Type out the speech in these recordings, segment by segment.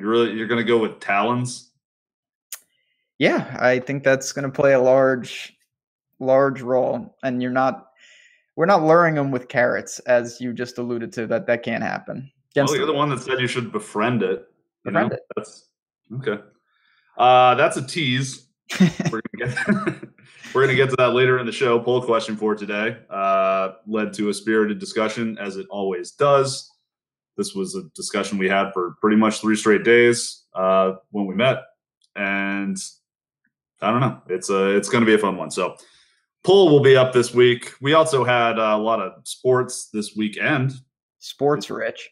You're going to go with talons? Yeah, I think that's going to play a large role, and we're not luring them with carrots, as you just alluded to. That can't happen Well, against you're the one that said you should befriend it. the friend. That's okay. That's a tease. We're gonna get to that later in the show. Poll question for today led to a spirited discussion, as it always does. This was a discussion we had for pretty much 3 straight days when we met, and I don't know. It's going to be a fun one. So, poll will be up this week. We also had a lot of sports this weekend. Sports rich.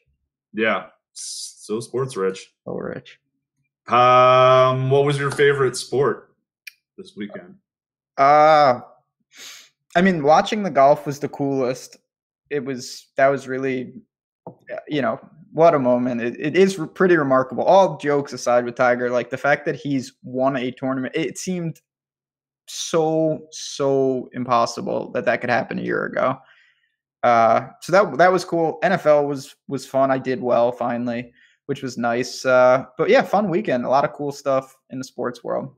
Yeah, so sports rich. So rich. What was your favorite sport this weekend? I mean, watching the golf was the coolest. That was really, what a moment. It is pretty remarkable. All jokes aside with Tiger, like the fact that he's won a tournament, it seemed so impossible that could happen a year ago. So that was cool. NFL was fun. I did well finally, which was nice. But yeah, fun weekend. A lot of cool stuff in the sports world.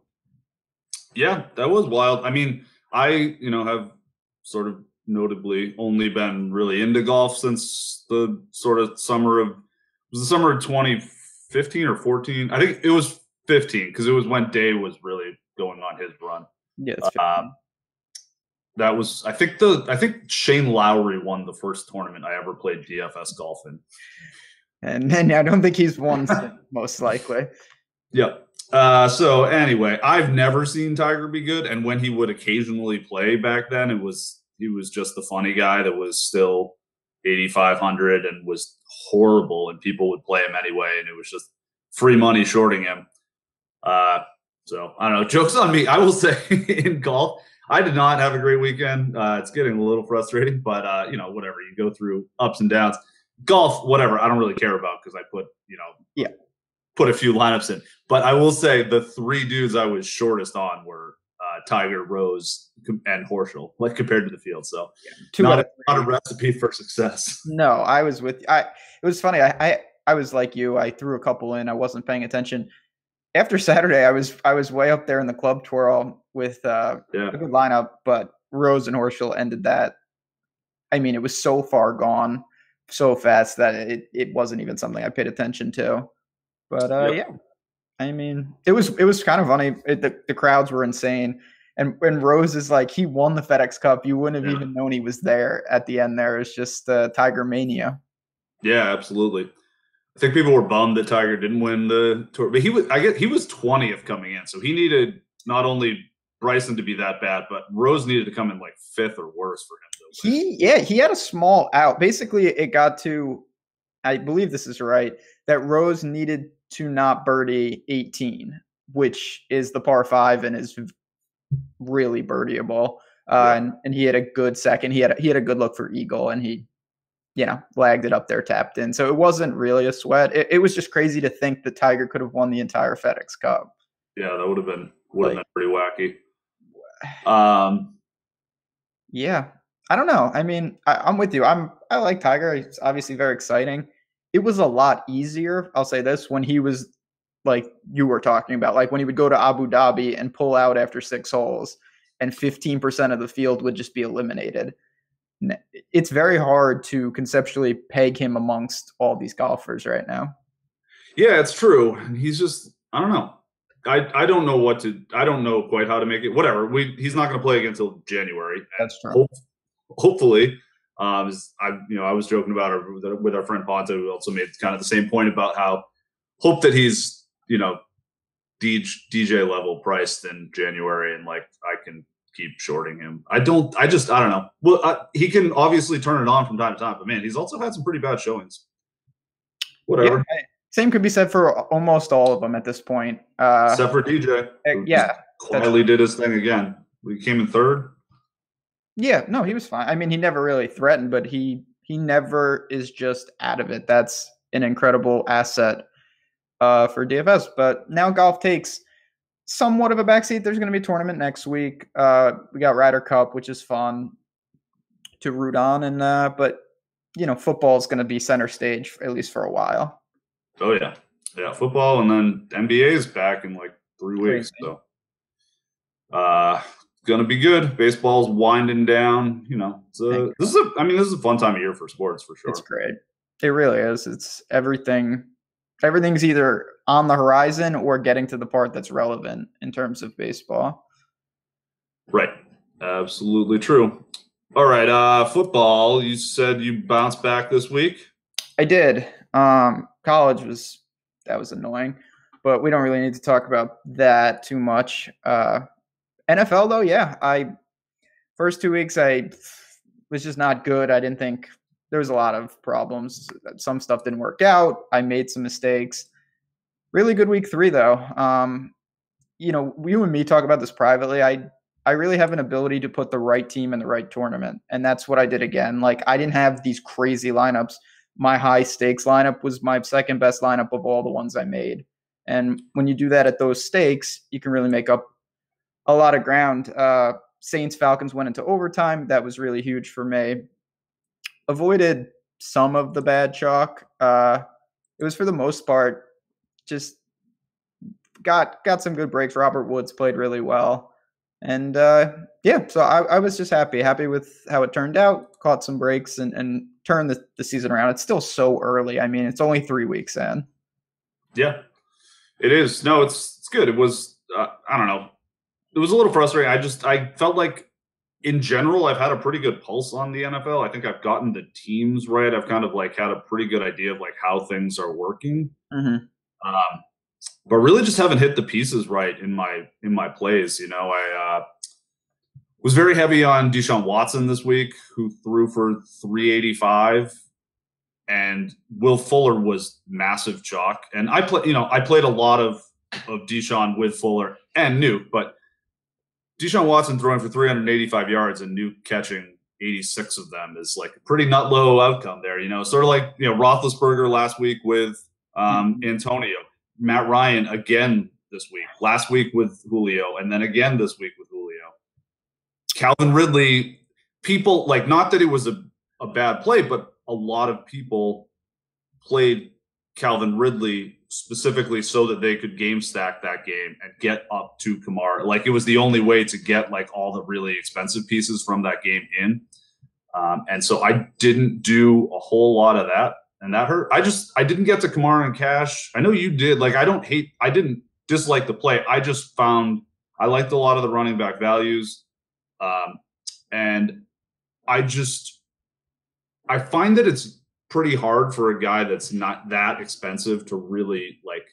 Yeah, that was wild. I mean, I have sort of notably only been really into golf since the sort of summer of 2015 or 14. I think it was 15 because it was when Day was really going on his run. Yeah, that was I think Shane Lowry won the first tournament I ever played DFS golf in. And then I don't think he's won most likely. Yep. So anyway, I've never seen Tiger be good, and when he would occasionally play back then, he was just the funny guy that was still 8,500 and was horrible, and people would play him anyway, and it was just free money shorting him. So I don't know. Joke's on me. I will say in golf, I did not have a great weekend. It's getting a little frustrating, but whatever. You go through ups and downs. Golf, whatever. I don't really care about because I put a few lineups in. But I will say the 3 dudes I was shortest on were Tiger, Rose, and Horschel, like compared to the field. So not a recipe for success. No, I was with you. It was funny. I was like you. I threw a couple in. I wasn't paying attention. After Saturday, I was way up there in the club twirl with a good lineup, but Rose and Horschel ended that. I mean, it was so far gone, so fast that it wasn't even something I paid attention to. But yeah, I mean, it was kind of funny. The crowds were insane, and Rose is like, he won the FedEx Cup. You wouldn't have even known he was there at the end. There is just Tiger mania. Yeah, absolutely. I think people were bummed that Tiger didn't win the tour, but he was 20th coming in, so he needed not only Bryson to be that bad, but Rose needed to come in like 5th or worse for him. He had a small out. Basically, it got to, I believe this is right, that Rose needed to not birdie 18, which is the par 5 and is really birdieable. And he had a good second. He had a good look for eagle, and he lagged it up there, tapped in. So it wasn't really a sweat. It was just crazy to think that Tiger could have won the entire FedEx Cup. Yeah, that would have been pretty wacky. Yeah, I don't know. I mean, I'm with you. I like Tiger. It's obviously very exciting. It was a lot easier, I'll say this, when he was like you were talking about, like when he would go to Abu Dhabi and pull out after 6 holes and 15% of the field would just be eliminated. It's very hard to conceptually peg him amongst all these golfers right now. Yeah, it's true. He's just, I don't know. I don't know quite how to make it. Whatever. He's not going to play again until January. That's true. Hopefully, I was joking about it with our friend Ponta, who also made kind of the same point about how hope that he's, DJ level priced in January, and like I can keep shorting him. I don't know. Well, he can obviously turn it on from time to time, but man, he's also had some pretty bad showings. Whatever. Yeah, same could be said for almost all of them at this point. Except for DJ. Yeah. Quietly did his thing again. He came in 3rd. Yeah, no, he was fine. I mean, he never really threatened, but he never is just out of it. That's an incredible asset for DFS. But now golf takes somewhat of a backseat. There's going to be a tournament next week. We got Ryder Cup, which is fun to root on, and but football is going to be center stage at least for a while. Oh yeah, Yeah, football, and then NBA is back in like 3 weeks. Crazy. So, gonna be good. Baseball's winding down. Thank This is God. this is a fun time of year for sports for It's sure. great. It really is. It's everything. Everything's either on the horizon or getting to the part that's relevant in terms of baseball. Right. Absolutely true. All right. Football. You said you bounced back this week. I did. College was annoying, but we don't really need to talk about that too much. NFL though, yeah. First 2 weeks I was just not good. I didn't think there was a lot of problems. Some stuff didn't work out. I made some mistakes. Really good week 3 though. You and me talk about this privately. I really have an ability to put the right team in the right tournament, and that's what I did again. Like I didn't have these crazy lineups. My high stakes lineup was my second best lineup of all the ones I made. And when you do that at those stakes, you can really make up a lot of ground. Saints Falcons went into overtime. That was really huge for me. Avoided some of the bad chalk. It was for the most part just got some good breaks. Robert Woods played really well, and yeah, so I was just happy with how it turned out. Caught some breaks and turned the season around. It's still so early. I mean, it's only 3 weeks in. Yeah, it is. No, it's good. It was. I don't know. It was a little frustrating. I felt like in general, I've had a pretty good pulse on the NFL. I think I've gotten the teams right. I've kind of like had a pretty good idea of like how things are working. Mm-hmm. But really just haven't hit the pieces right in my plays. I was very heavy on Deshaun Watson this week, who threw for 385, and Will Fuller was massive chalk. And I played a lot of Deshaun with Fuller and Nuke, but Deshaun Watson throwing for 385 yards and Nuke catching 86 of them is like a pretty nut low outcome there. Sort of like Roethlisberger last week with Antonio. Matt Ryan again this week, last week with Julio, and then again this week with Julio. Calvin Ridley, people like, not that it was a bad play, but a lot of people played Calvin Ridley specifically so that they could game stack that game and get up to Kamara. Like it was the only way to get like all the really expensive pieces from that game in. And so I didn't do a whole lot of that. And that hurt. I didn't get to Kamara and Cash. I know you did. Like, I didn't dislike the play. I just found I liked a lot of the running back values. And I find that it's pretty hard for a guy that's not that expensive to really like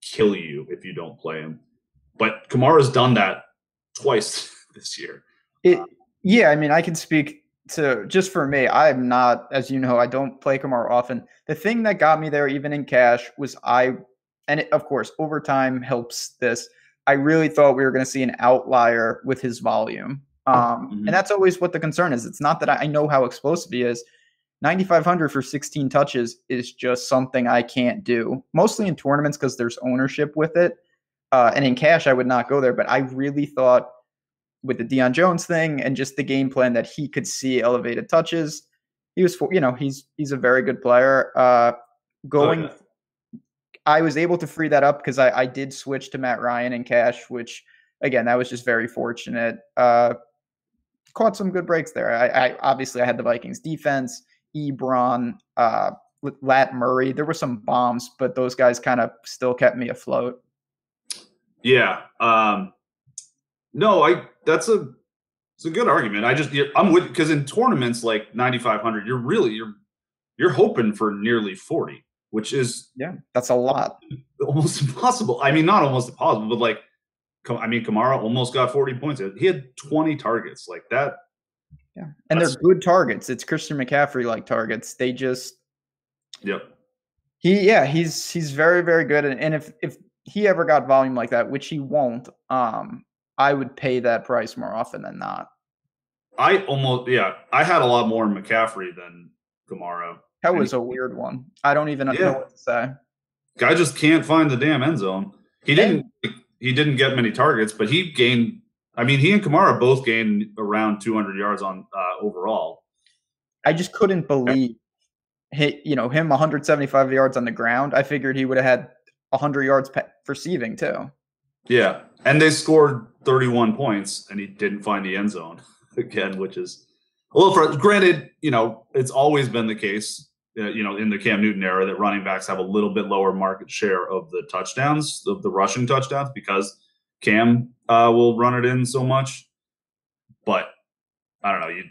kill you if you don't play him. But Kamara's done that twice this year. Yeah, I mean, I can speak to just for me. I'm not, as you know, I don't play Kamara often. The thing that got me there, even in cash, was of course, overtime helps this. I really thought we were going to see an outlier with his volume. And that's always what the concern is. It's not that I know how explosive he is. 9,500 for 16 touches is just something I can't do, mostly in tournaments because there's ownership with it. And in cash, I would not go there. But I really thought with the Deion Jones thing and just the game plan that he could see elevated touches. He was, he's a very good player. I was able to free that up because I did switch to Matt Ryan and cash, which again, that was just very fortunate. Caught some good breaks there. I obviously I had the Vikings defense, Ebron, Lat Murray. There were some bombs, but those guys kind of still kept me afloat. Yeah. No, it's a good argument. I'm with, because in tournaments like 9,500, you're hoping for nearly 40, which is that's a lot. Almost impossible. I mean, not almost impossible, but like, Kamara almost got 40 points. He had 20 targets like that. Yeah, and they're good targets. It's Christian McCaffrey like targets. They just he's very, very good. And if he ever got volume like that, which he won't, I would pay that price more often than not. I had a lot more in McCaffrey than Kamara. That was a weird one. I don't even know what to say. Guy just can't find the damn end zone. He didn't get many targets, but he gained. I mean, he and Kamara both gained around 200 yards on overall. I just couldn't believe him 175 yards on the ground, I figured he would have had 100 yards receiving too. Yeah, and they scored 31 points, and he didn't find the end zone again, which is a little granted. It's always been the case, in the Cam Newton era, that running backs have a little bit lower market share of the touchdowns, of the rushing touchdowns, because Cam will run it in so much. But I don't know.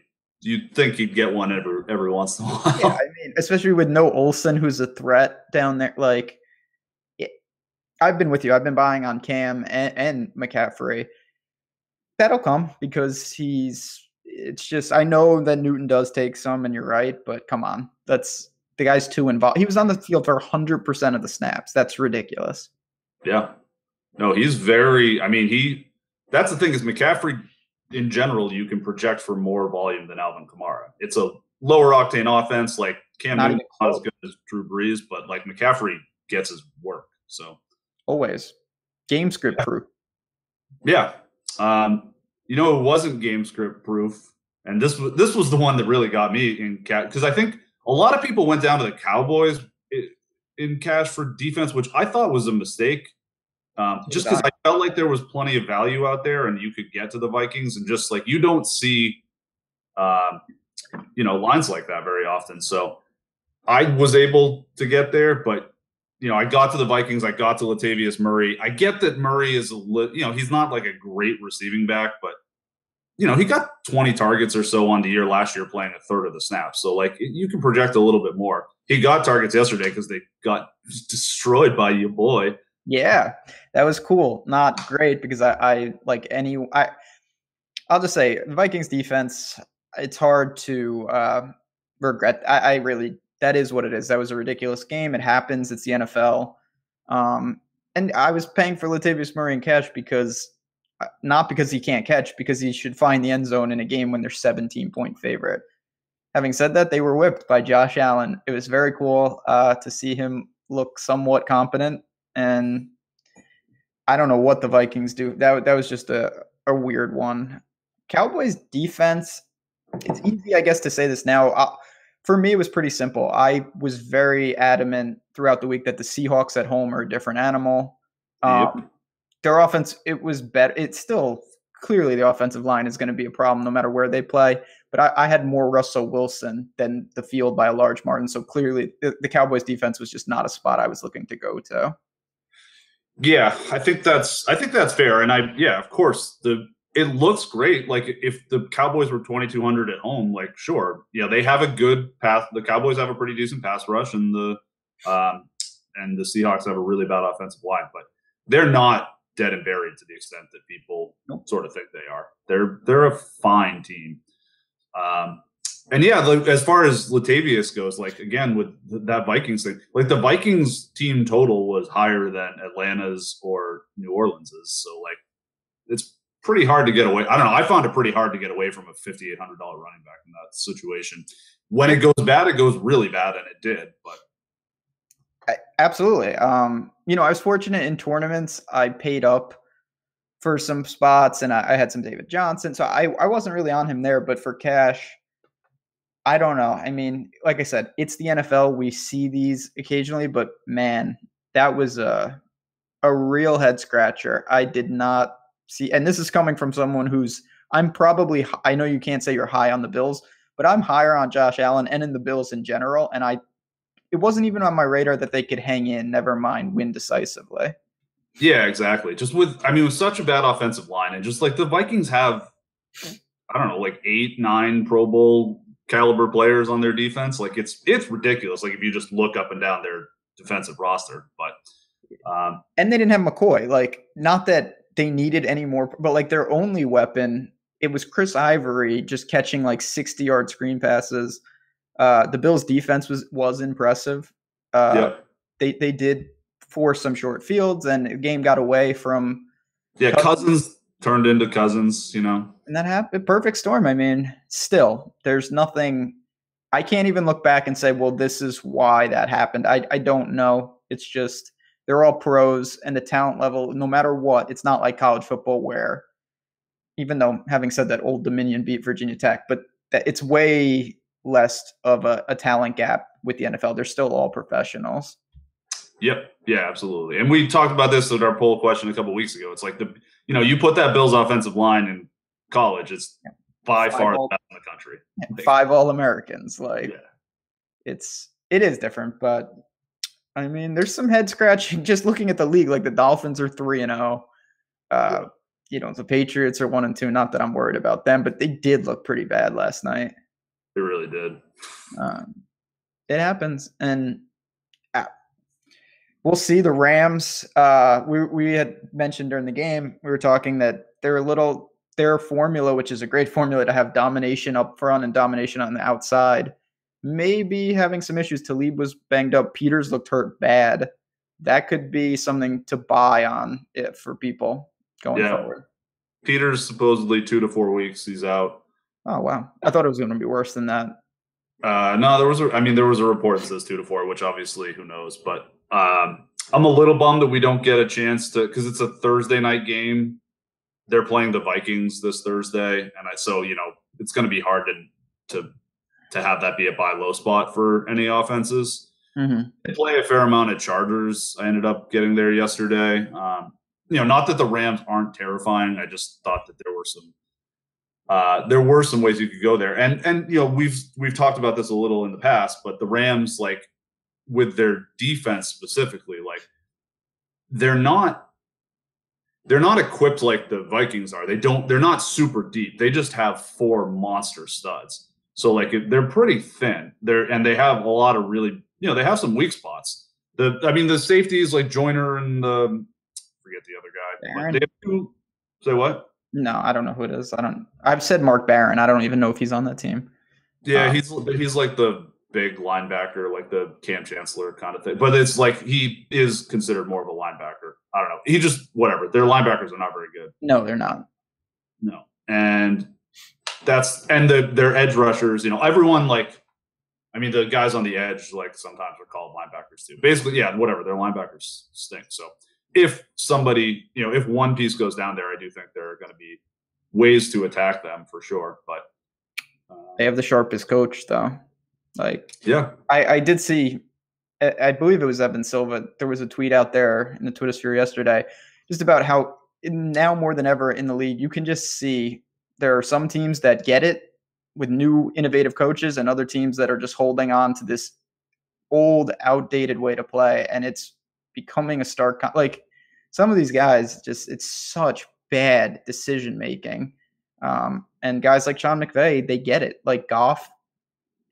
You'd think he'd get one every once in a while. Yeah, I mean, especially with no Olsen, who's a threat down there. Like, I've been with you. I've been buying on Cam and McCaffrey. That'll come because it's just, I know that Newton does take some, and you're right, but come on. The guy's too involved. He was on the field for 100% of the snaps. That's ridiculous. Yeah. No, he's that's the thing is McCaffrey, in general, you can project for more volume than Alvin Kamara. It's a lower octane offense. Like Cam Newton, not as good as Drew Brees, but like McCaffrey gets his work. So always game script proof. Yeah. It wasn't game script proof, and this was the one that really got me in cash, because I think a lot of people went down to the Cowboys in cash for defense, which I thought was a mistake. Just because I felt like there was plenty of value out there, and you could get to the Vikings, and just like you don't see, lines like that very often. So I was able to get there, but I got to the Vikings. I got to Latavius Murray. I get that Murray is he's not like a great receiving back, but he got 20 targets or so on the year last year, playing a third of the snaps. So like you can project a little bit more. He got targets yesterday because they got destroyed by your boy. Yeah, that was cool. Not great because I'll just say the Vikings defense, it's hard to regret. I really, that is what it is. That was a ridiculous game. It happens. It's the NFL. And I was paying for Latavius Murray in cash not because he can't catch, because he should find the end zone in a game when they're 17-point favorite. Having said that, they were whipped by Josh Allen. It was very cool to see him look somewhat competent. And I don't know what the Vikings do. That was just a weird one. Cowboys defense, it's easy, I guess, to say this now. For me, it was pretty simple. I was very adamant throughout the week that the Seahawks at home are a different animal. Yep. Their offense, it was better. It's still clearly the offensive line is going to be a problem no matter where they play. But I had more Russell Wilson than the field by a large margin. So clearly the Cowboys defense was just not a spot I was looking to go to. Yeah, I think that's fair. And of course, it looks great. Like if the Cowboys were 2,200 at home, like sure, they have a good pass. The Cowboys have a pretty decent pass rush, and the Seahawks have a really bad offensive line, but they're not dead and buried to the extent that people sort of think they are. They're a fine team. And as far as Latavius goes, like again with that Vikings thing, like the Vikings team total was higher than Atlanta's or New Orleans's. So like it's pretty hard to get away. I don't know. I found it pretty hard to get away from a $5,800 running back in that situation. When it goes bad, it goes really bad, and it did. But absolutely. I was fortunate in tournaments. I paid up for some spots, and I had some David Johnson. So I wasn't really on him there, but for cash, I don't know. I mean, like I said, it's the NFL. We see these occasionally, but man, that was a real head scratcher. I did not see, and this is coming from someone I know you can't say you're high on the Bills, but I'm higher on Josh Allen and in the Bills in general. And it wasn't even on my radar that they could hang in, never mind win decisively. Yeah, exactly. Just with such a bad offensive line, and just like the Vikings have, I don't know, like 8, 9 Pro Bowl caliber players on their defense. Like it's ridiculous. Like if you just look up and down their defensive roster, but and they didn't have McCoy. Like not that they needed any more, but like their only weapon, it was Chris Ivory just catching like 60-yard screen passes. The Bills' defense was impressive. They did force some short fields, and the game got away from. Yeah, Cousins turned into Cousins, and that happened. Perfect storm. I mean, still, there's nothing. I can't even look back and say, well, this is why that happened. I don't know. It's just they're all pros, and the talent level, no matter what, it's not like college football where, even though having said that, Old Dominion beat Virginia Tech, but it's way less of a talent gap with the NFL. They're still all professionals. Yep. Yeah, absolutely. And we talked about this with our poll question a couple of weeks ago. It's like you put that Bills offensive line in college, it's by far the best in the country. 5 All-Americans. It is different, but I mean, there's some head scratching just looking at the league. Like the Dolphins are 3-0. The Patriots are 1-2. Not that I'm worried about them, but they did look pretty bad last night. They really did. It happens, and we'll see. The Rams. We had mentioned during the game, we were talking that their formula, which is a great formula to have domination up front and domination on the outside, maybe having some issues. Talib was banged up. Peters looked hurt bad. That could be something to buy on it for people going forward. Peters supposedly 2 to 4 weeks. He's out. Oh, wow. I thought it was going to be worse than that. No, there was a report that says 2 to 4, which obviously who knows, but I'm a little bummed that we don't get a chance to, because it's a Thursday night game. They're playing the Vikings this Thursday, and so it's going to be hard to have that be a buy low spot for any offenses. Mm-hmm. They play a fair amount of Chargers. I ended up getting there yesterday. Not that the Rams aren't terrifying. I just thought that there were some ways you could go there. And we've talked about this a little in the past, but the Rams, like with their defense specifically, like they're not equipped like the Vikings are. They're not super deep. They just have 4 monster studs. So like they're pretty thin. They have a lot of really, they have some weak spots. The safeties like Joyner and forget the other guy. They have 2. Say what? No, I don't know who it is. I've said Mark Barron. I don't even know if he's on that team. Yeah, he's like the big linebacker, like the Cam Chancellor kind of thing. But it's like he is considered more of a linebacker. I don't know. He just whatever. Their linebackers are not very good. No, they're not. No, and their edge rushers. Everyone the guys on the edge like sometimes are called linebackers too. Basically, yeah, whatever. Their linebackers stink. So if somebody, if one piece goes down there, I do think there are going to be ways to attack them for sure. But they have the sharpest coach, though. I did see, I believe it was Evan Silva. There was a tweet out there in the Twitter sphere yesterday, just about how now more than ever in the league, you can just see there are some teams that get it with new innovative coaches, and other teams that are just holding on to this old, outdated way to play, and it's becoming a stark like some of these guys it's such bad decision making, and guys like Sean McVay, they get it. Like Goff,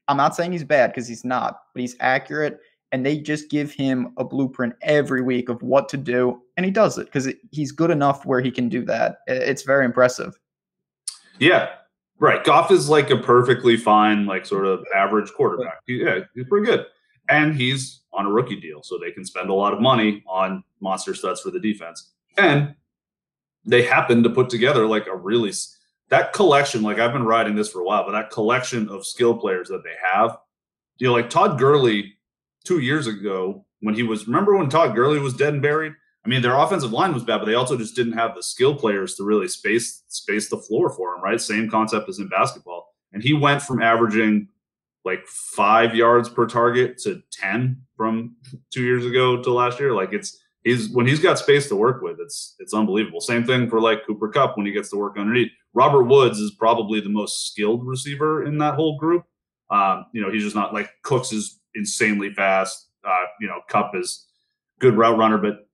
I'm not saying he's bad because he's not, but he's accurate, and they just give him a blueprint every week of what to do, and he does it because he's good enough where he can do that. It's very impressive. Yeah, right. Goff is like a perfectly fine, like sort of average quarterback. He's pretty good. And he's on a rookie deal, so they can spend a lot of money on monster studs for the defense. And they happen to put together like that collection, like I've been riding this for a while, but that collection of skill players that they have, like Todd Gurley 2 years ago remember when Todd Gurley was dead and buried? I mean, their offensive line was bad, but they also just didn't have the skill players to really space the floor for him, right? Same concept as in basketball. And he went from averaging like 5 yards per target to 10 from 2 years ago to last year. Like when he's got space to work with, it's unbelievable. Same thing for like Cooper Kupp when he gets to work underneath. Robert Woods is probably the most skilled receiver in that whole group. He's just not like Cooks is insanely fast. Kupp is good route runner, but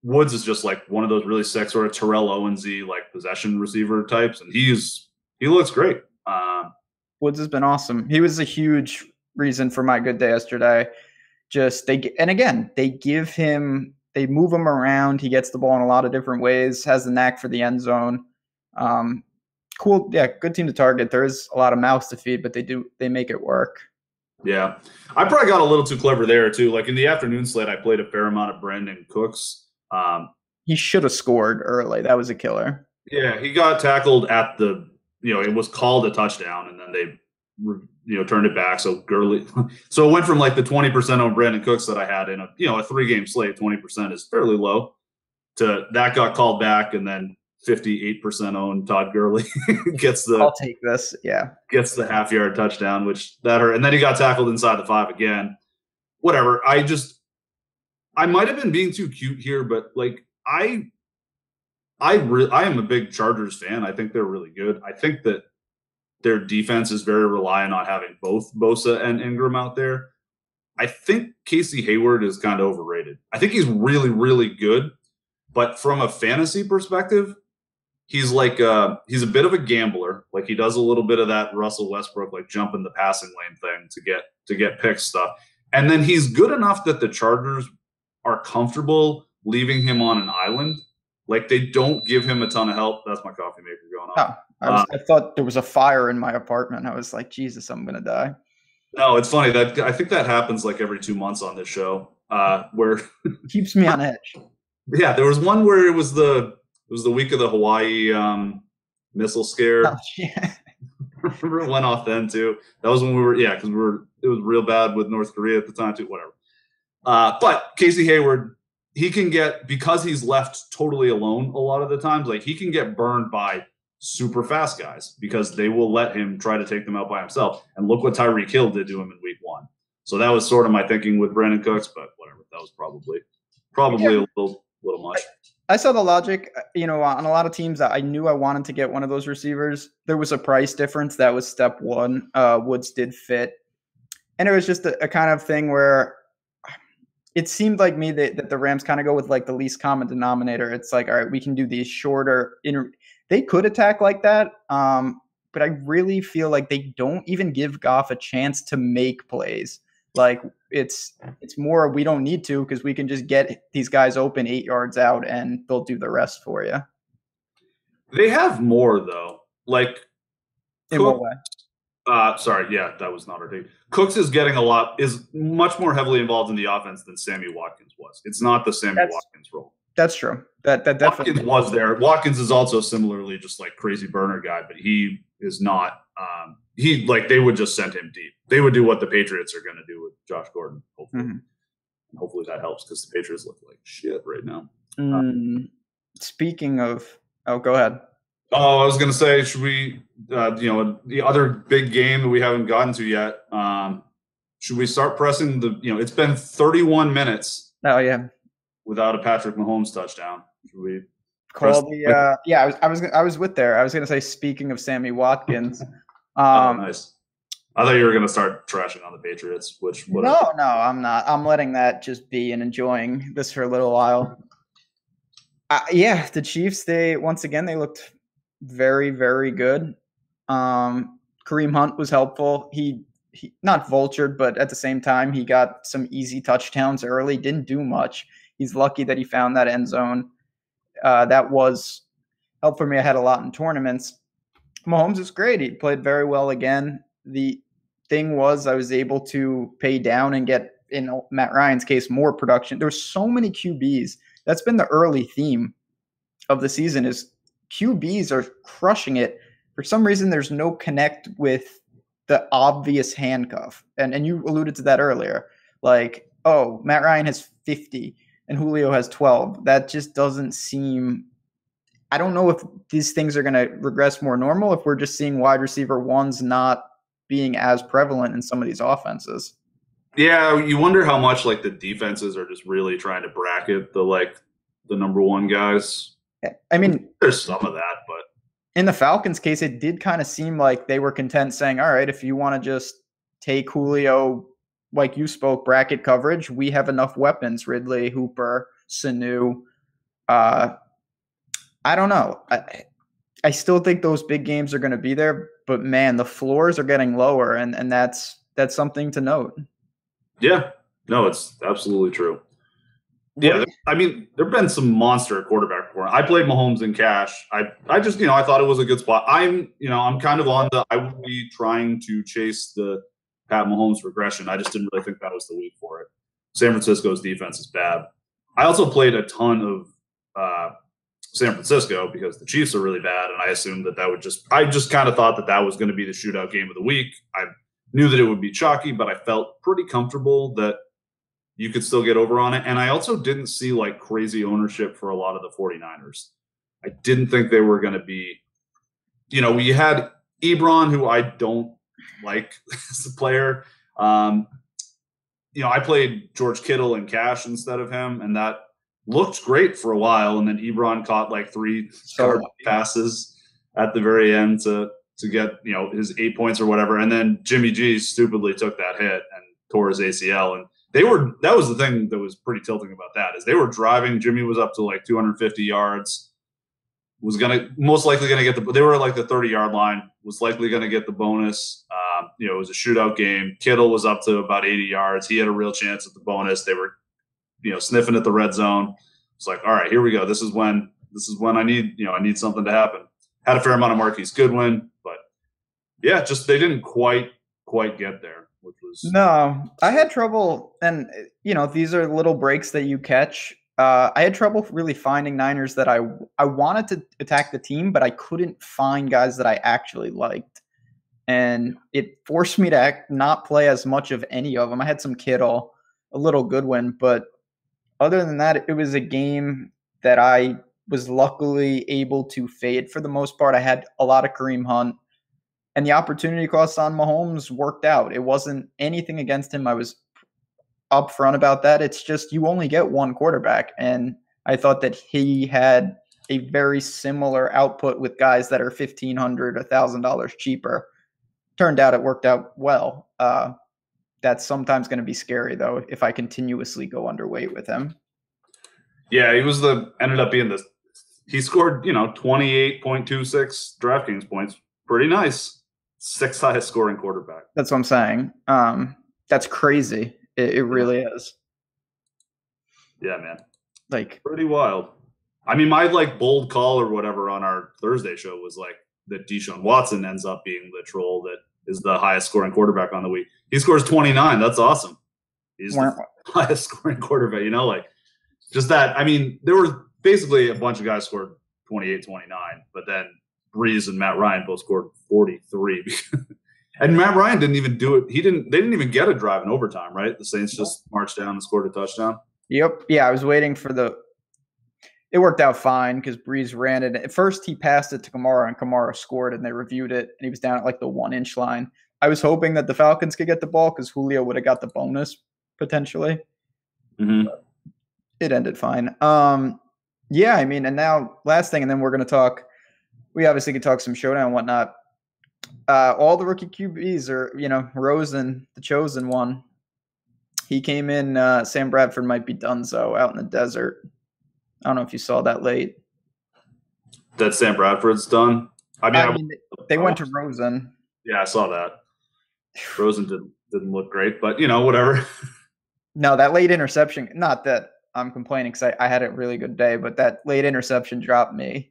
Woods is just like one of those really sick sort of Terrell Owens-y like possession receiver types, and he looks great. Woods has been awesome. He was a huge reason for my good day yesterday. They move him around. He gets the ball in a lot of different ways, has the knack for the end zone. Cool. Yeah. Good team to target. There is a lot of mouths to feed, but they make it work. Yeah. I probably got a little too clever there too. Like in the afternoon slate, I played a fair amount of Brandon Cooks. He should have scored early. That was a killer. Yeah. He got tackled at it was called a touchdown, and then they turned it back. So Gurley, so it went from like the 20% on Brandon Cooks that I had in a 3-game slate. 20% is fairly low. To that got called back, and then 58% owned Todd Gurley gets I'll take this. Yeah. Gets the half-yard touchdown, which that hurt. And then he got tackled inside the 5 again. Whatever. I might have been being too cute here, but like I am a big Chargers fan. I think they're really good. I think that their defense is very reliant on having both Bosa and Ingram out there. I think Casey Hayward is kind of overrated. I think he's really, really good, but from a fantasy perspective, he's he's a bit of a gambler. Like he does a little bit of that Russell Westbrook like jump in the passing lane thing to get pick stuff. And then he's good enough that the Chargers are comfortable leaving him on an island. Like they don't give him a ton of help. That's my coffee maker going on. Oh, I thought there was a fire in my apartment. I was like, Jesus, I'm gonna die. No, it's funny that I think that happens like every 2 months on this show, where keeps me on edge. Yeah, there was one where it was the week of the Hawaii missile scare. Oh, yeah. I remember it went off then too. That was when because it was real bad with North Korea at the time too. Whatever. But Casey Hayward, he can get, because he's left totally alone a lot of the times, like he can get burned by super fast guys because they will let him try to take them out by himself. And look what Tyreek Hill did to him in week 1. So that was sort of my thinking with Brandon Cooks, but whatever. That was probably a little much. I saw the logic, on a lot of teams that I knew I wanted to get one of those receivers. There was a price difference. That was step 1. Woods did fit. And it was just a kind of thing where it seemed like me that the Rams kind of go with like the least common denominator. It's like, all right, we can do these shorter they could attack like that. But I really feel like they don't even give Goff a chance to make plays. Like it's more, we don't need to, because we can just get these guys open 8 yards out and they'll do the rest for you. They have more though. Like in what way? Sorry, yeah, that was not our take. Cooks is much more heavily involved in the offense than Sammy Watkins was. It's not the Sammy Watkins role. That's true. That definitely Watkins was there. Watkins is also similarly just like crazy burner guy, but he is not. They would just send him deep. They would do what the Patriots are going to do with Josh Gordon. Hopefully, hopefully that helps because the Patriots look like shit right now. Speaking of, go ahead. Oh, I was going to say, should we, the other big game that we haven't gotten to yet, should we start pressing it's been 31 minutes. Oh, yeah. Without a Patrick Mahomes touchdown. Should we call I was with there. I was going to say, speaking of Sammy Watkins. Nice. I thought you were going to start trashing on the Patriots, which whatever. No, I'm not. I'm letting that just be and enjoying this for a little while. The Chiefs, they looked very, very good. Kareem Hunt was helpful. He not vultured, but at the same time, he got some easy touchdowns early. Didn't do much. He's lucky that he found that end zone. That was help for me. I had a lot in tournaments. Mahomes is great. He played very well again. The thing was, I was able to pay down and get, in Matt Ryan's case, more production. There's so many QBs. That's been the early theme of the season is QBs are crushing it. For some reason, there's no connect with the obvious handcuff. And you alluded to that earlier. Like, oh, Matt Ryan has 50 and Julio has 12. That just doesn't seem – I don't know if these things are going to regress more normal, if we're just seeing wide receiver ones not being as prevalent in some of these offenses. Yeah, you wonder how much like the defenses are just really trying to bracket the number one guys. I mean, there's some of that, but in the Falcons case, it did kind of seem like they were content saying, all right, if you want to just take Julio, like you spoke, bracket coverage, we have enough weapons, Ridley, Hooper, Sanu. I don't know. I still think those big games are going to be there, but man, the floors are getting lower, and that's something to note. Yeah, no, it's absolutely true. Yeah, I mean, there've been some monster quarterback performance. I played Mahomes in cash. I just, I thought it was a good spot. I'm kind of on I would be trying to chase the Pat Mahomes regression. I just didn't really think that was the week for it. San Francisco's defense is bad. I also played a ton of San Francisco because the Chiefs are really bad, and I assumed I just kind of thought that was going to be the shootout game of the week. I knew that it would be chalky, but I felt pretty comfortable that you could still get over on it. And I also didn't see like crazy ownership for a lot of the 49ers. I didn't think they were going to be. We had Ebron, who I don't like as a player. I played George Kittle and Cash instead of him, and that looked great for a while. And then Ebron caught like 3 passes at the very end to get his 8 points or whatever. And then Jimmy G stupidly took that hit and tore his ACL. And that was the thing that was pretty tilting about that, is they were driving. Jimmy was up to like 250 yards. Was most likely gonna get they were like the 30-yard line. Was likely gonna get the bonus. It was a shootout game. Kittle was up to about 80 yards. He had a real chance at the bonus. They were, sniffing at the red zone. It's like, all right, here we go. This is when I need something to happen. Had a fair amount of Marquise Goodwin, but yeah, just they didn't quite get there, which was no. I had trouble, and these are little breaks that you catch. I had trouble really finding Niners that I wanted to attack the team, but I couldn't find guys that I actually liked. And it forced me to not play as much of any of them. I had some Kittle, a little Goodwin, but other than that, it was a game that I was luckily able to fade for the most part. I had a lot of Kareem Hunt, and the opportunity cost on Mahomes worked out. It wasn't anything against him. I was upfront about that. It's just you only get one quarterback, and I thought that he had a very similar output with guys that are $1,500, $1,000 cheaper. Turned out it worked out well. That's sometimes going to be scary though if I continuously go underweight with him. Yeah, he ended up being he scored 28.26 DraftKings points. Pretty nice. 6th highest scoring quarterback. That's what I'm saying. That's crazy. It really is. Yeah, man. Like pretty wild. I mean, my bold call or whatever on our Thursday show was that Deshaun Watson ends up being the troll that is the highest scoring quarterback on the week. He scores 29. That's awesome. He's the highest scoring quarterback, just that. I mean, there were basically a bunch of guys scored 28, 29, but then Breeze and Matt Ryan both scored 43. And Matt Ryan didn't even do it. They didn't even get a drive in overtime, right? The Saints just marched down and scored a touchdown. Yep. Yeah, I was waiting for it worked out fine because Breeze ran it. At first, he passed it to Kamara, and Kamara scored, and they reviewed it, and he was down at the 1-inch line. I was hoping that the Falcons could get the ball because Julio would have got the bonus potentially. Mm-hmm. It ended fine. Yeah, I mean, and now last thing, and then we're going to talk. We obviously could talk some showdown and whatnot. All the rookie QBs are, Rosen, the chosen one. He came in. Sam Bradford might be donezo out in the desert. I don't know if you saw that late. That Sam Bradford's done? I mean they went to Rosen. Yeah, I saw that. Rosen didn't look great, but, whatever. No, that late interception, not that I'm complaining because I had a really good day, but that late interception dropped me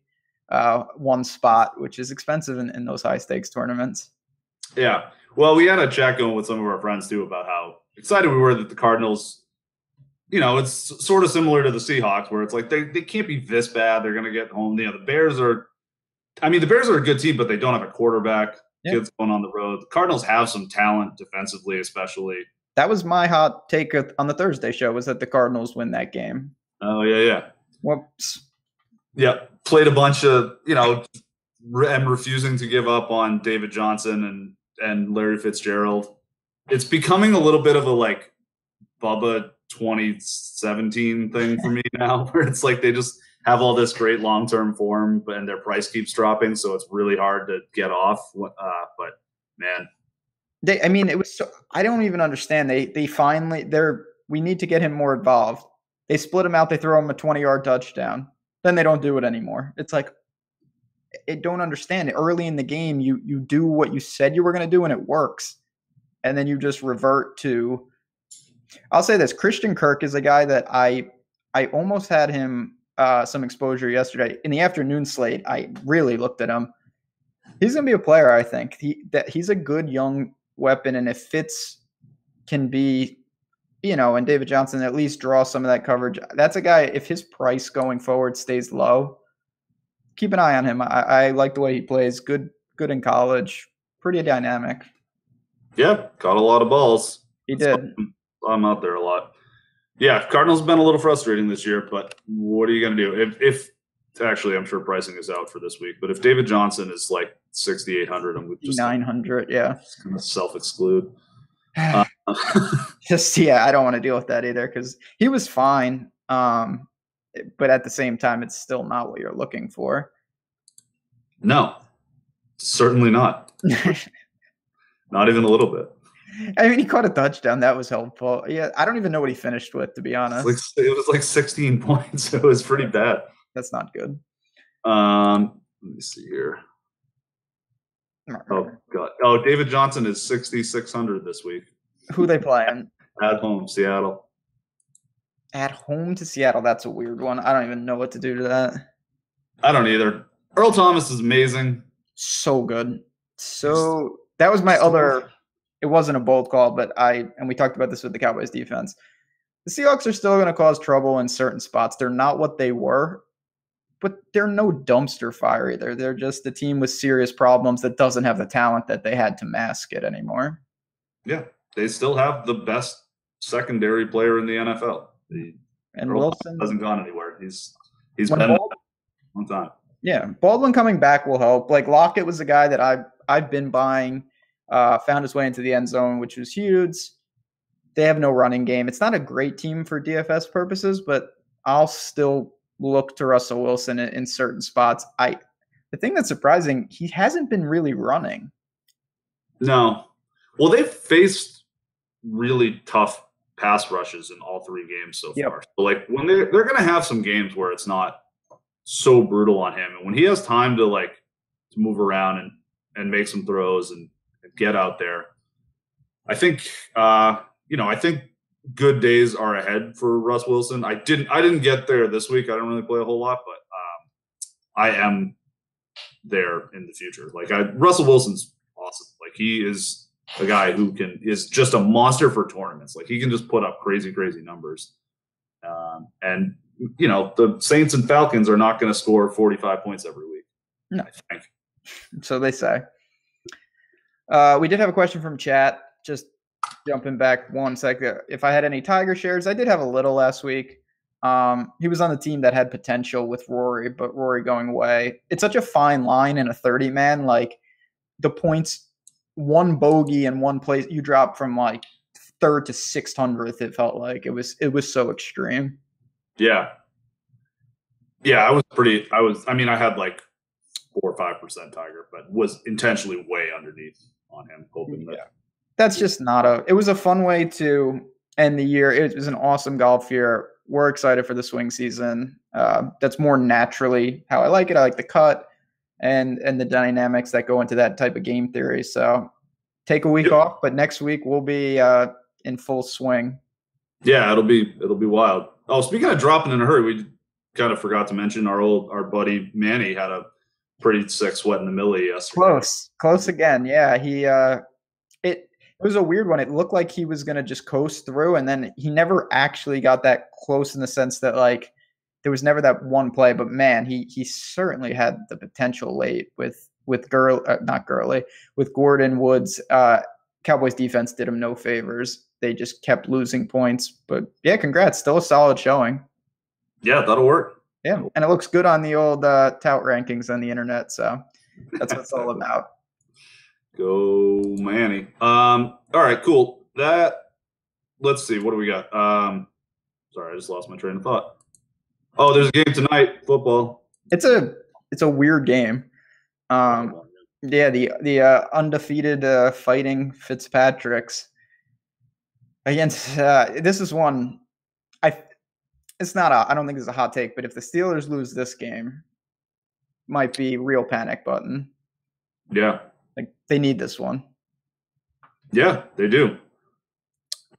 one spot, which is expensive in those high-stakes tournaments. Yeah. Well, we had a chat going with some of our friends, too, about how excited we were that the Cardinals – it's sort of similar to the Seahawks where it's they can't be this bad. They're going to get home. The Bears are – the Bears are a good team, but they don't have a quarterback. Yep. Kids going on the road. The Cardinals have some talent defensively, especially. That was my hot take on the Thursday show, was that the Cardinals win that game. Oh, yeah. Whoops. Yeah. Played a bunch of, and refusing to give up on David Johnson and Larry Fitzgerald. It's becoming a little bit of a Bubba 2017 thing for me now, where it's they just have all this great long-term form, and their price keeps dropping, so it's really hard to get off. But man, it was so, I don't even understand. They finally we need to get him more involved. They split him out. They throw him a 20-yard touchdown. Then they don't do it anymore. It's I don't understand it. Early in the game, you do what you said you were going to do, and it works, and then you just revert to. I'll say this: Christian Kirk is a guy that I almost had him some exposure yesterday in the afternoon slate. I really looked at him. He's going to be a player, I think. He's a good young weapon, and if Fitz can be, and David Johnson at least draw some of that coverage, that's a guy. If his price going forward stays low, keep an eye on him. I like the way he plays. Good in college. Pretty dynamic. Yeah, caught a lot of balls. He did. I'm out there a lot. Yeah, Cardinals have been a little frustrating this year, but what are you going to do? If actually, I'm sure pricing is out for this week. But if David Johnson is like 6,800, I'm just 900. Yeah. Just going to self-exclude. Just I don't want to deal with that either because he was fine. But at the same time, it's still not what you're looking for. No, certainly not. Not even a little bit. I mean, he caught a touchdown. That was helpful. Yeah, I don't even know what he finished with, to be honest. It was like 16 points. It was pretty bad. That's not good. Let me see here. Oh, God. Oh, David Johnson is 6,600 this week. Who they playing? At home, Seattle. At home to Seattle. That's a weird one. I don't even know what to do to that. I don't either. Earl Thomas is amazing. So good. So that was my other. It wasn't a bold call, but and we talked about this with the Cowboys defense. The Seahawks are still going to cause trouble in certain spots. They're not what they were, but they're no dumpster fire either. They're just a team with serious problems that doesn't have the talent that they had to mask it anymore. Yeah, they still have the best secondary player in the NFL. And Wilson hasn't gone anywhere. He's been a long time. Yeah, Baldwin coming back will help. Like Lockett was a guy that I've been buying. Found his way into the end zone, which was huge. They have no running game. It's not a great team for DFS purposes, but I'll still look to Russell Wilson in certain spots. The thing that's surprising, he hasn't been really running. No. Well, they've faced really tough pass rushes in all three games so far. So like when they're going to have some games where it's not so brutal on him, and when he has time to move around and make some throws and get out there, I think I think good days are ahead for Russ Wilson. I didn't get there this week. I don't really play a whole lot, but I am there in the future. Russell Wilson's awesome. Like he is a guy who is just a monster for tournaments. Like he can just put up crazy numbers. And the Saints and Falcons are not going to score 45 points every week. No. I think. So they say. We did have a question from chat. Just jumping back 1 second. If I had any Tiger shares, I did have a little last week. He was on the team that had potential with Rory, but Rory going away. It's such a fine line in a 30-man. Like the points, one bogey in one place, you drop from like 3rd to 600th. It felt like it was so extreme. Yeah. Yeah, I had like 4 or 5% Tiger, but was intentionally way underneath on him, hoping that. That's just it was a fun way to end the year. It was an awesome golf year. We're excited for the swing season. That's more naturally how I like it. I like the cut and the dynamics that go into that type of game theory. So take a week off, but next week we'll be in full swing. Yeah, it'll be wild. Oh, speaking of dropping in a hurry, we kind of forgot to mention our buddy Manny had a pretty sick sweat in the millie yesterday. Close again. Yeah, it was a weird one. It looked like he was going to just coast through, and then he never actually got that close in the sense that like there was never that one play. But man, he certainly had the potential late with Gordon Woods. Cowboys defense did him no favors. They just kept losing points. But yeah, congrats. Still a solid showing. Yeah, that'll work. Yeah, and it looks good on the old tout rankings on the internet. So that's what it's all about. Go Manny. All right, cool. Let's see. What do we got? Sorry, I just lost my train of thought. Oh, there's a game tonight, football. It's a weird game. Yeah, the undefeated fighting Fitzpatricks against this is one I don't think it's a hot take, but if the Steelers lose this game, might be real panic button. Yeah. Like they need this one. Yeah, they do.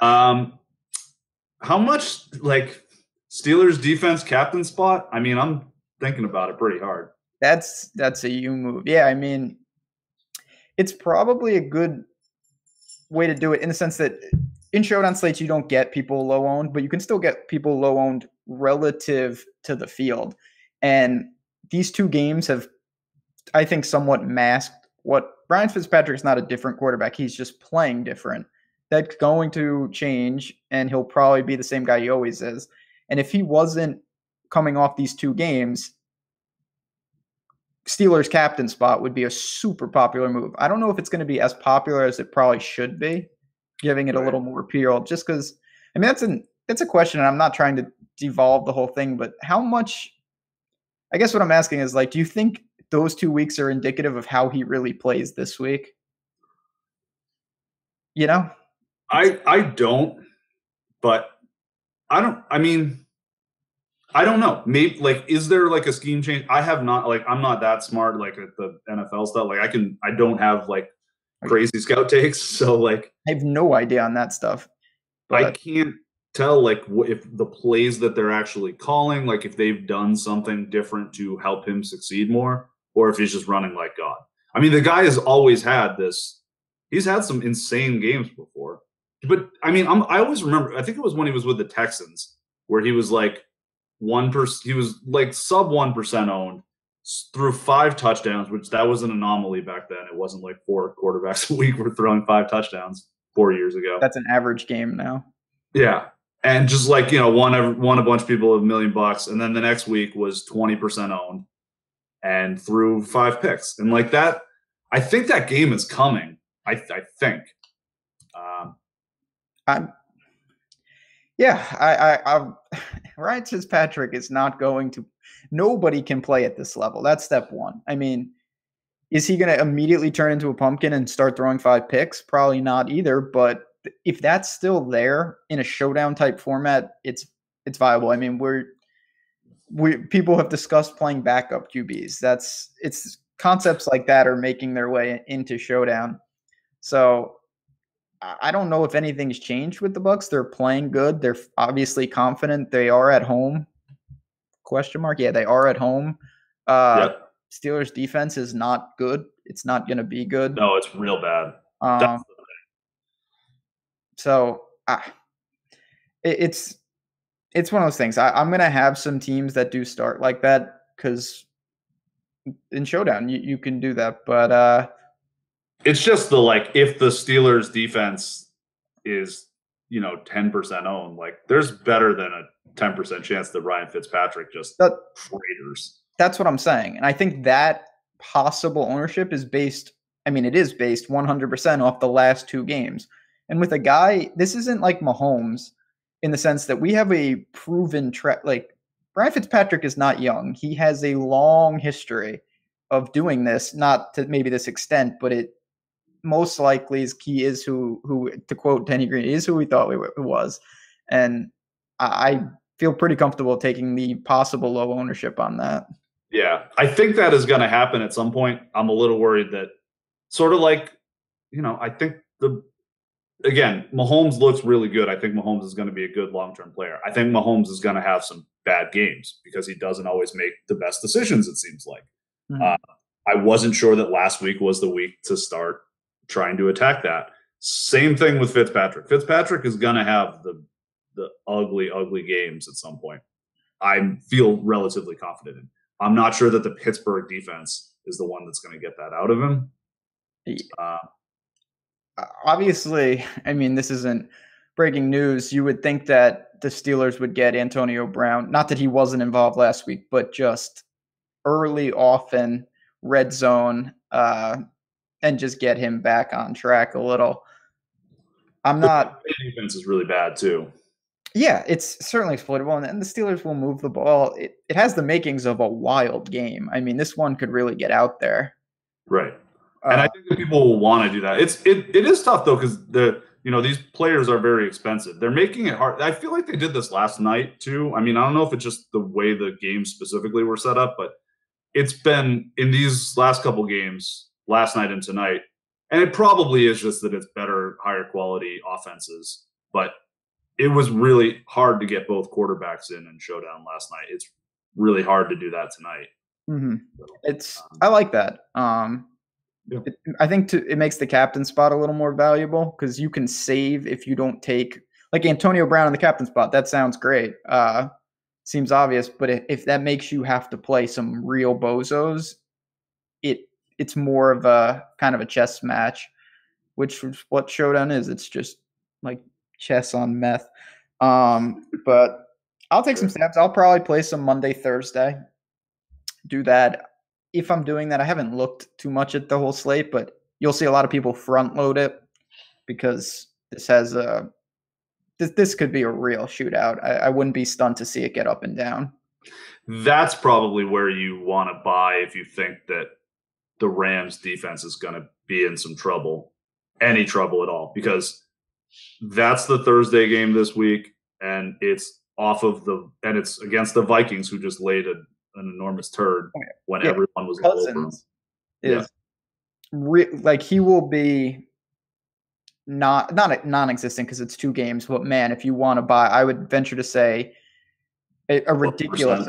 How much Steelers defense captain spot? I mean, I'm thinking about it pretty hard. That's a you move. Yeah, I mean, it's probably a good way to do it in the sense that in showdown slates you don't get people low owned, but you can still get people low owned relative to the field. And these two games have, I think, somewhat masked what Ryan Fitzpatrick's not a different quarterback. He's just playing different. That's going to change, and he'll probably be the same guy he always is. And if he wasn't coming off these two games, Steelers captain spot would be a super popular move. I don't know if it's going to be as popular as it probably should be, giving it a little more appeal. Just because, I mean, that's a question, and I'm not trying to devolve the whole thing, but how much? I guess what I'm asking is like, do you think those 2 weeks are indicative of how he really plays this week? You know, I don't, but I don't. I mean, I don't know. Maybe like, is there like a scheme change? I have not like I'm not that smart like at the NFL stuff. Like I don't have like crazy scout takes. So like I have no idea on that stuff. I But can't tell like if the plays that they're actually calling, like if they've done something different to help him succeed more, or if he's just running like God. I mean, the guy has always had this. He's had some insane games before, but I mean, I always remember. I think it was when he was with the Texans where he was like 1%. He was like sub 1% owned, threw 5 touchdowns, which that was an anomaly back then. It wasn't like 4 quarterbacks a week were throwing 5 touchdowns 4 years ago. that's an average game now. Yeah. And just like, won a bunch of people $1 million, and then the next week was 20% owned and threw 5 picks. And like that, I think that game is coming. I think. Ryan Fitzpatrick is not going to. Nobody can play at this level. That's step one. I mean, is he going to immediately turn into a pumpkin and start throwing 5 picks? Probably not either. But if that's still there in a showdown type format, it's viable. I mean, people have discussed playing backup QBs. It's concepts like that are making their way into showdown. So I don't know if anything's changed with the Bucs. They're playing good. They're obviously confident. They are at home. Question mark? Yeah, they are at home. Yep. Steelers defense is not good. It's not going to be good. No, it's real bad. So it's one of those things. I'm going to have some teams that do start like that because in showdown you can do that, but it's just if the Steelers defense is 10% owned, like there's better than a 10% chance that Ryan Fitzpatrick just craters. That's what I'm saying, and I think that possible ownership is based. I mean, it is based 100% off the last 2 games, and with a guy, this isn't like Mahomes in the sense that we have a proven track. Like Ryan Fitzpatrick is not young; he has a long history of doing this, not to maybe this extent, but it most likely he is who to quote Denny Green is who we thought it was, and I feel pretty comfortable taking the possible low ownership on that. Yeah, I think that is going to happen at some point. I'm a little worried that sort of like, I think Mahomes looks really good. I think Mahomes is going to be a good long-term player. I think Mahomes is going to have some bad games because he doesn't always make the best decisions, it seems like. Mm-hmm. I wasn't sure that last week was the week to start trying to attack that. Same thing with Fitzpatrick. Fitzpatrick is going to have the ugly, ugly games at some point. I feel relatively confident in. I'm not sure that the Pittsburgh defense is the one that's going to get that out of him. Obviously, I mean, this isn't breaking news. You would think that the Steelers would get Antonio Brown. Not that he wasn't involved last week, but just early, often, red zone, and just get him back on track a little. The defense is really bad too. Yeah, it's certainly exploitable, and the Steelers will move the ball. It has the makings of a wild game. I mean, this one could really get out there. Right. And I think that people will want to do that. It is tough though because these players are very expensive. They're making it hard. I feel like they did this last night too. I mean, I don't know if it's just the way the games specifically were set up, but it's been in these last couple games, last night and tonight, and it probably is just that it's better, higher quality offenses. But it was really hard to get both quarterbacks in showdown last night. It's really hard to do that tonight. Mm-hmm. I like that. Yeah. I think it makes the captain spot a little more valuable because you can save if you don't take like Antonio Brown in the captain spot. That sounds great. Seems obvious, but if that makes you have to play some real bozos, it's more of a kind of a chess match, which is what showdown is. It's just like chess on meth. But I'll take some stabs. I'll probably play some Monday, Thursday. Do that. if I'm doing that, I haven't looked too much at the whole slate, but you'll see a lot of people front load it because this has a this could be a real shootout. I wouldn't be stunned to see it get up and down. That's probably where you want to buy if you think that the Rams defense is going to be in some trouble, any trouble at all, because that's the Thursday game this week, and it's it's against the Vikings, who just laid an enormous turd when everyone was all over him. Like, he will be not non-existent because it's 2 games, but man, if you want to buy, I would venture to say a ridiculous.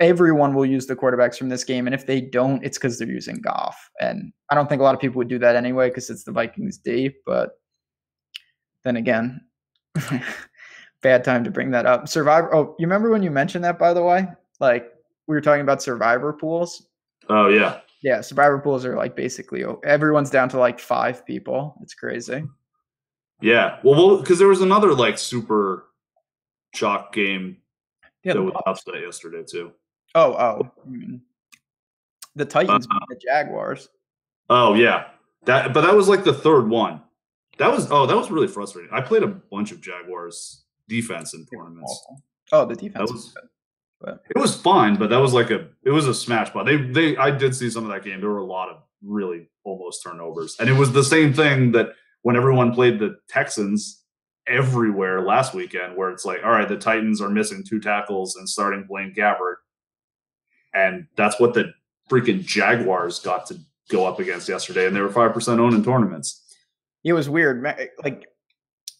Everyone will use the quarterbacks from this game, and if they don't, it's because they're using Goff. And I don't think a lot of people would do that anyway because it's the Vikings D. But then again, bad time to bring that up. Survivor. Oh, you remember when you mentioned that? By the way, like we were talking about survivor pools. Oh yeah, yeah. Survivor pools are like basically everyone's down to like 5 people. It's crazy. Yeah, well, because there was another like super chalk game. Yeah, that was upset yesterday too. Oh, the Titans beat the Jaguars. Oh yeah, but that was like the 3rd one. That was really frustrating. I played a bunch of Jaguars defense in tournaments. Oh, the defense was good. But it was fun, but that was like it was a smash spot. I did see some of that game. There were a lot of really almost turnovers, and it was the same thing that when everyone played the Texans everywhere last weekend, where it's like, all right, the Titans are missing 2 tackles and starting Blaine Gabbert, and that's what the freaking Jaguars got to go up against yesterday, and they were 5% owned in tournaments. It was weird. Like,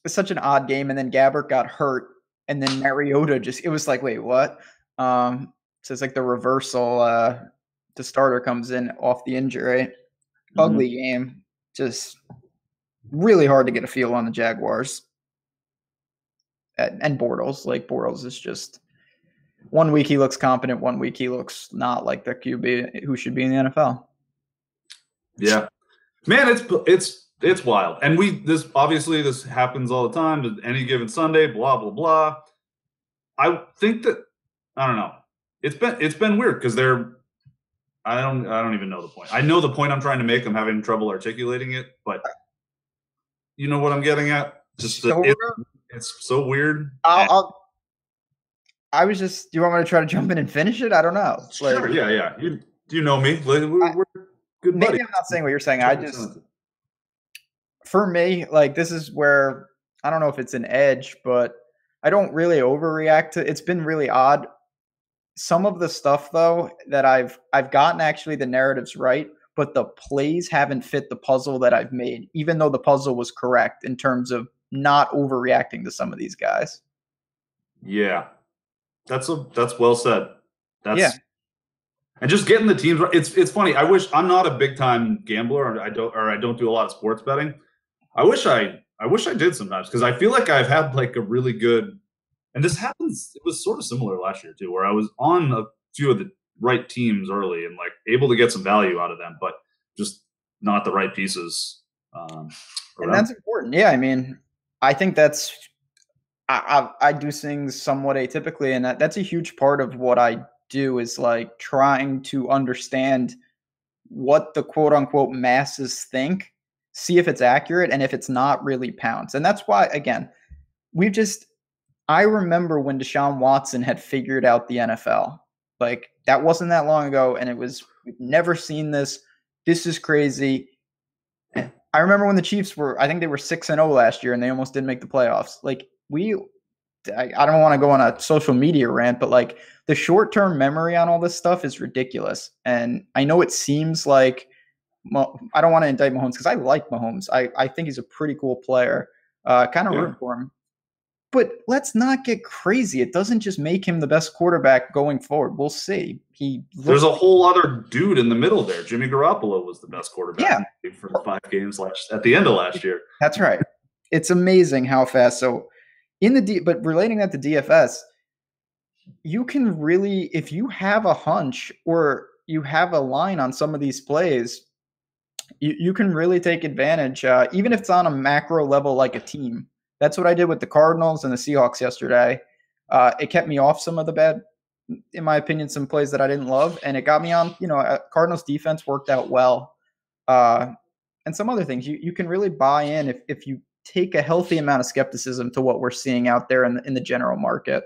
it's such an odd game, and then Gabbert got hurt, and then Mariota it was like, wait, what? So it's like the reversal. The starter comes in off the injury. Ugly game. Just really hard to get a feel on the Jaguars. And Bortles. Like, Bortles is just, one week he looks competent, one week he looks not like the QB who should be in the NFL. Yeah. Man, it's wild. And this happens all the time, any given Sunday, blah, blah, blah. I think that, I don't know. It's been weird because I don't even know the point. I know the point I'm trying to make. I'm having trouble articulating it, but you know what I'm getting at? Just it's so weird. Do you want me to try to jump in and finish it? I don't know. Sure, yeah. You know me. We're good buddies. Maybe I'm not saying what you're saying. For me, like, this is where, I don't know if it's an edge, but I don't really overreact to. It's been really odd. Some of the stuff, though, that I've gotten actually the narratives right, but the plays haven't fit the puzzle that I've made, even though the puzzle was correct in terms of not overreacting to some of these guys. Yeah, that's well said. And just getting the teams right. It's funny. I wish I'm not a big time gambler, or I don't do a lot of sports betting. I wish I did sometimes, because I feel like I've had like a really good, and this happens. It was sort of similar last year too, where I was on a few of the right teams early and like able to get some value out of them, but just not the right pieces. And that's important. Yeah, I mean, I think that's I do things somewhat atypically, and that's a huge part of what I do, is like trying to understand what the quote unquote masses think, see if it's accurate, and if it's not, really pounce. And that's why, again, I remember when Deshaun Watson had figured out the NFL. Like, that wasn't that long ago, and we've never seen this. This is crazy. I remember when the Chiefs I think they were 6-0 last year, and they almost didn't make the playoffs. Like, I don't want to go on a social media rant, but like, the short-term memory on all this stuff is ridiculous. And I know it seems like, I don't want to indict Mahomes because I like Mahomes. I think he's a pretty cool player. Kind of rooting for him. But let's not get crazy. It doesn't just make him the best quarterback going forward. We'll see. There's a whole other dude in the middle there. Jimmy Garoppolo was the best quarterback for 5 games at the end of last year. That's right. It's amazing how fast. So but relating that to DFS, you can really, if you have a hunch or you have a line on some of these plays, you can really take advantage, even if it's on a macro level like a team. That's what I did with the Cardinals and the Seahawks yesterday. It kept me off some of the in my opinion, some plays that I didn't love, and it got me on. Cardinals defense worked out well, and some other things. You can really buy in if you take a healthy amount of skepticism to what we're seeing out there in the general market.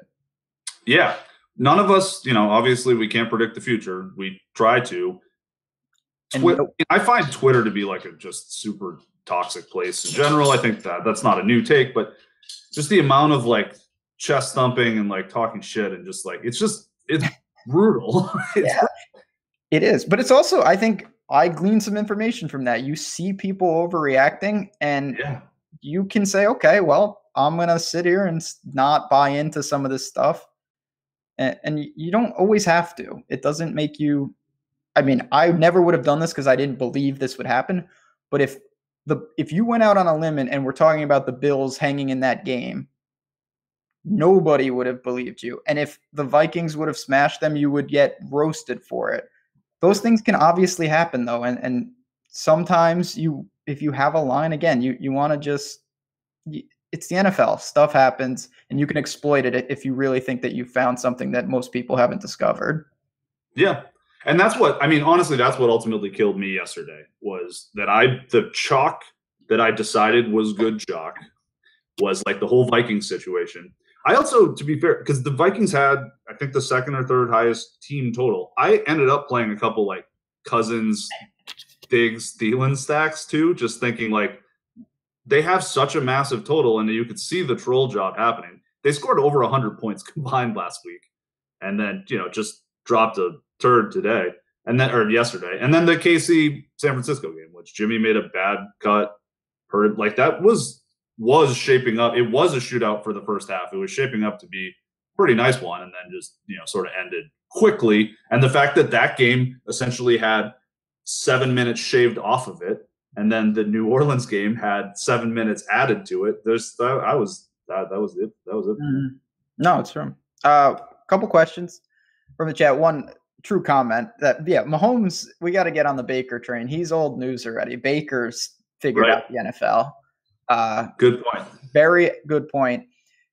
Yeah, none of us, obviously we can't predict the future. We try to. I find Twitter to be like a just super toxic place in general. I think that's not a new take, but just the amount of like chest thumping and like talking shit and just like it's brutal. It is, but it's also, I think I gleaned some information from that. You see people overreacting, and you can say, okay, well, I'm gonna sit here and not buy into some of this stuff, and you don't always have to. It doesn't make you. I mean, I never would have done this because I didn't believe this would happen. But if you went out on a limb and we're talking about the Bills hanging in that game, nobody would have believed you. And if the Vikings would have smashed them, you would get roasted for it. Those things can obviously happen, though. And sometimes if you have a line, again, you want to just it's the NFL. Stuff happens, and you can exploit it if you really think that you found something that most people haven't discovered. Yeah. And that's what, honestly, that's what ultimately killed me yesterday was that the chalk that I decided was good chalk was like the whole Vikings situation. I also, to be fair, because the Vikings had, I think, the second or third highest team total. I ended up playing a couple like Cousins, Diggs, Thielen stacks too, just thinking like they have such a massive total and you could see the troll job happening. They scored over 100 points combined last week and then, just dropped a turd today or yesterday. And then the KC San Francisco game, which Jimmy made a bad cut. Like that was shaping up. It was a shootout for the first half. It was shaping up to be a pretty nice one and then just, sort of ended quickly. And the fact that game essentially had 7 minutes shaved off of it. And then the New Orleans game had 7 minutes added to it. That was it. Mm-hmm. No, it's true. Couple questions from the chat. One true comment that, Mahomes, we got to get on the Baker train. He's old news already. Baker's figured out the NFL. Good point. Very good point.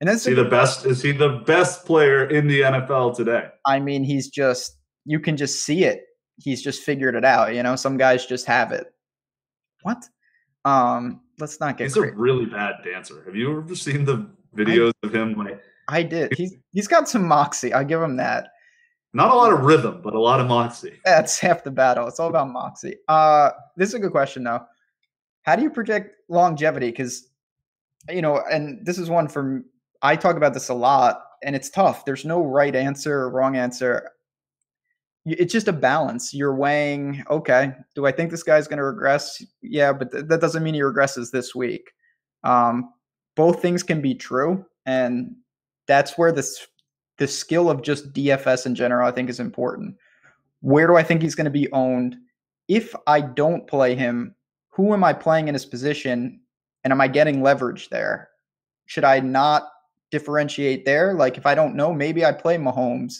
And then is he the best player in the NFL today? I mean, you can just see it. He's just figured it out. Some guys just have it. What? Let's not get. He's a really bad dancer. Have you ever seen the videos of him? I did. He's got some moxie. I give him that. Not a lot of rhythm, but a lot of moxie. That's half the battle. It's all about moxie. This is a good question, though. How do you project longevity? Because, and this is one from, I talk about this a lot, and it's tough. There's no right answer or wrong answer. It's just a balance. You're weighing, okay, do I think this guy's going to regress? Yeah, but that doesn't mean he regresses this week. Both things can be true, and that's where the skill of just DFS in general, I think, is important. Where do I think he's going to be owned? If I don't play him, who am I playing in his position? And am I getting leverage there? Should I not differentiate there? Like if I don't know, maybe I play Mahomes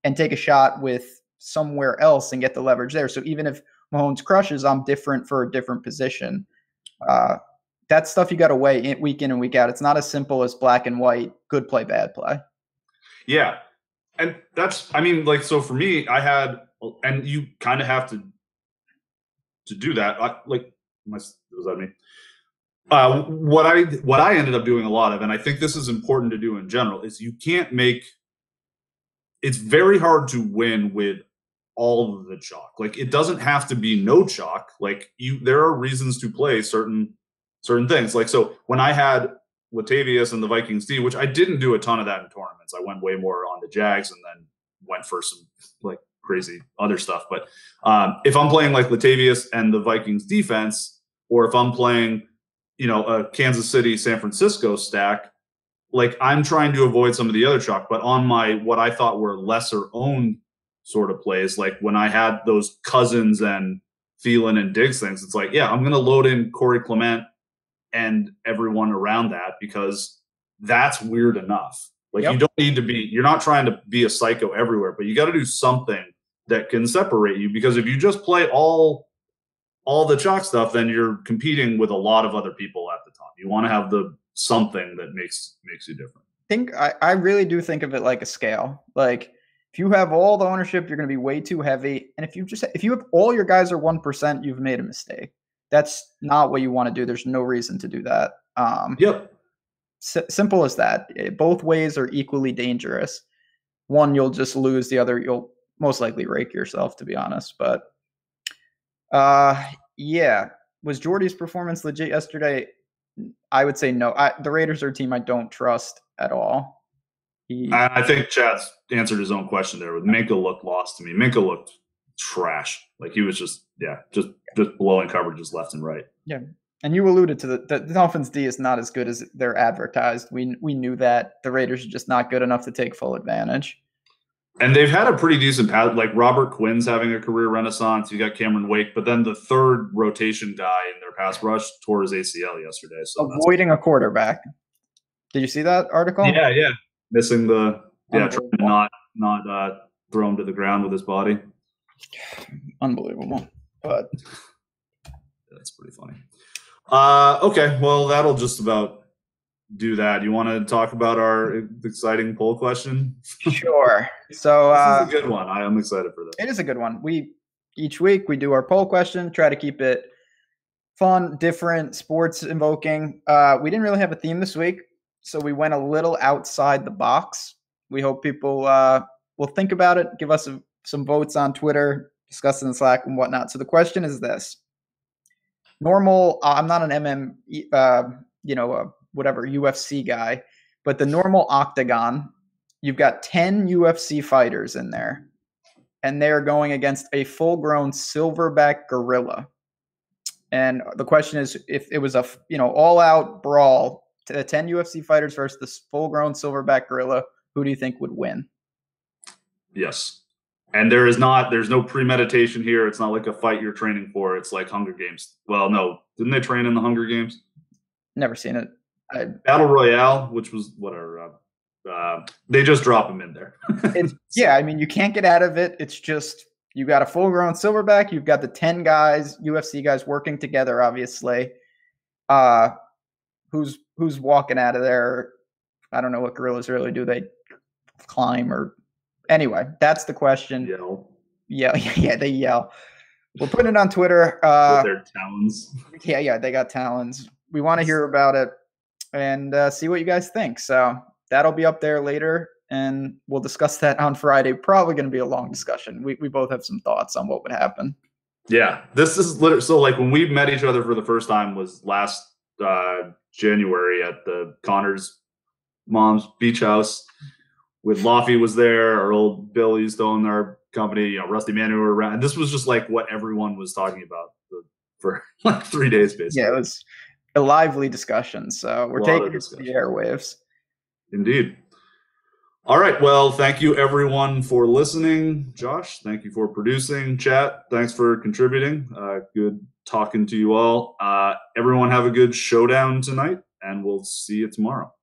and take a shot with somewhere else and get the leverage there. So even if Mahomes crushes, I'm different for a different position. That's stuff you got to weigh week in and week out. It's not as simple as black and white, good play, bad play. Yeah. And that's, so for me, I had, and you kind of have to do that. Was that me? What I ended up doing a lot of, and I think this is important to do in general, is it's very hard to win with all of the chalk. Like it doesn't have to be no chalk. Like there are reasons to play certain things. Like, so when I had Latavius and the Vikings D, which I didn't do a ton of that in tournaments. I went way more on the Jags and then went for some like crazy other stuff. But if I'm playing like Latavius and the Vikings defense, or if I'm playing, a Kansas City, San Francisco stack, like I'm trying to avoid some of the other chalk, but on what I thought were lesser owned sort of plays, like when I had those Cousins and Thielen and Diggs things, it's like, yeah, I'm going to load in Corey Clement and everyone around that because that's weird enough. Like you don't need to you're not trying to be a psycho everywhere, but you got to do something that can separate you, because if you just play all the chalk stuff, then you're competing with a lot of other people at the top. You want to have something that makes you different. I really do think of it like a scale. Like If you have all the ownership, you're going to be way too heavy. And if you have all your guys are 1%, you've made a mistake. That's not what you want to do. There's no reason to do that. Yep. Simple as that. Both ways are equally dangerous. One, you'll just lose. The other, you'll most likely rake yourself, to be honest. But yeah. Was Jordy's performance legit yesterday? I would say no. The Raiders are a team I don't trust at all. I think Chad's answered his own question there. With Minkah looked lost to me. Minkah looked trash. Like he was just blowing coverages left and right. Yeah. And you alluded to the Dolphins D is not as good as they're advertised. We knew that. The Raiders are just not good enough to take full advantage. And they've had a pretty decent pass. Like Robert Quinn's having a career renaissance. You got Cameron Wake, but then the third rotation guy in their pass rush tore his ACL yesterday. So avoiding a quarterback. Did you see that article? Yeah. Missing trying to not throw him to the ground with his body. Unbelievable. But that's pretty funny. Okay, well, that'll just about do that. You want to talk about our exciting poll question? Sure. So this is a good one. I am excited for this. It is a good one. Each week we do our poll question, try to keep it fun, different, sports invoking. We didn't really have a theme this week, so we went a little outside the box. We hope people will think about it, give us some votes on Twitter, discuss in the Slack and whatnot. So the question is this. Normal, I'm not an whatever UFC guy, but the normal octagon, you've got 10 UFC fighters in there, and they're going against a full-grown silverback gorilla. And the question is, if it was a all-out brawl to the 10 UFC fighters versus this full-grown silverback gorilla, who do you think would win? Yes. And there's no premeditation here. It's not like a fight you're training for. It's like Hunger Games. Well, no. Didn't they train in the Hunger Games? Never seen it. Battle Royale, which was whatever. They just drop them in there. Yeah, I mean, you can't get out of it. It's just you got a full-grown silverback. You've got the 10 guys, UFC guys working together, obviously. Who's walking out of there? I don't know what gorillas really do. They climb or anyway. That's the question. Yell. Yeah, they yell. We'll put it on Twitter. With their talons. Yeah, they got talons. We want to hear about it and see what you guys think. So that'll be up there later, and we'll discuss that on Friday. Probably going to be a long discussion. We both have some thoughts on what would happen. Yeah, this is literally so. Like when we met each other for the first time was last January at the Connor's mom's beach house. With Laffy was there, our old Bill used to own our company, Rusty Manu were around. And this was just like what everyone was talking about for like 3 days, basically. Yeah, it was a lively discussion. So we're taking it to the airwaves. Indeed. All right. Well, thank you everyone for listening. Josh, thank you for producing. Chat, thanks for contributing. Good talking to you all. Everyone have a good showdown tonight, and we'll see you tomorrow.